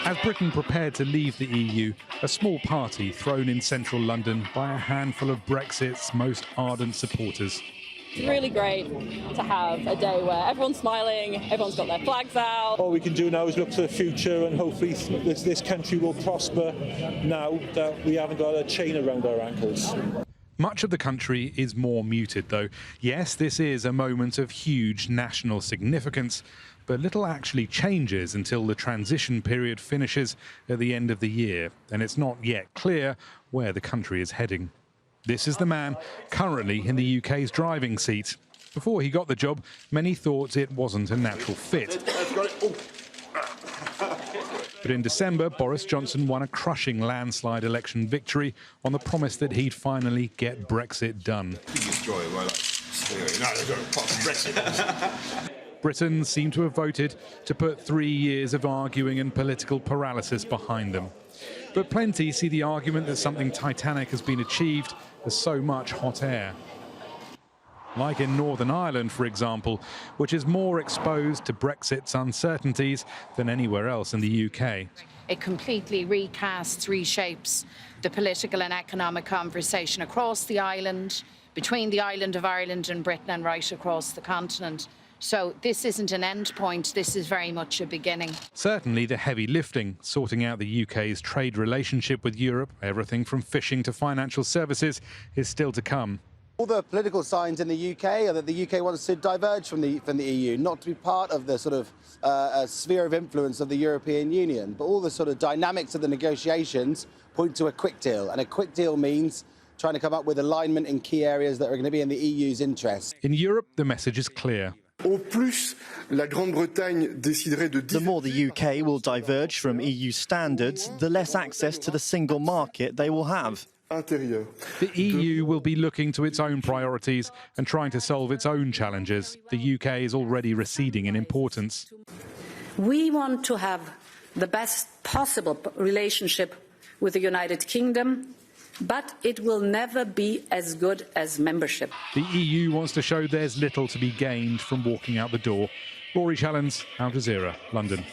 As Britain prepared to leave the EU, a small party thrown in central London by a handful of Brexit's most ardent supporters. It's really great to have a day where everyone's smiling, everyone's got their flags out. All we can do now is look to the future, and hopefully this country will prosper now that we haven't got a chain around our ankles. Much of the country is more muted, though. Yes, this is a moment of huge national significance, but little actually changes until the transition period finishes at the end of the year, and it's not yet clear where the country is heading. This is the man currently in the UK's driving seat. Before he got the job, many thought it wasn't a natural fit. But in December, Boris Johnson won a crushing landslide election victory on the promise that he'd finally get Brexit done. Britons seem to have voted to put 3 years of arguing and political paralysis behind them. But plenty see the argument that something titanic has been achieved as so much hot air. Like in Northern Ireland, for example, which is more exposed to Brexit's uncertainties than anywhere else in the UK. It completely recasts, reshapes the political and economic conversation across the island, between the island of Ireland and Britain and right across the continent. So this isn't an end point, this is very much a beginning. Certainly the heavy lifting, sorting out the UK's trade relationship with Europe, everything from fishing to financial services, is still to come. All the political signs in the UK are that the UK wants to diverge from the EU, not to be part of the sort of sphere of influence of the European Union. But all the sort of dynamics of the negotiations point to a quick deal, and a quick deal means trying to come up with alignment in key areas that are going to be in the EU's interest. In Europe, the message is clear. The more the UK will diverge from EU standards, the less access to the single market they will have. The EU will be looking to its own priorities and trying to solve its own challenges. The UK is already receding in importance. We want to have the best possible relationship with the United Kingdom, but it will never be as good as membership. The EU wants to show there's little to be gained from walking out the door. Rory Challens, Al Jazeera, London.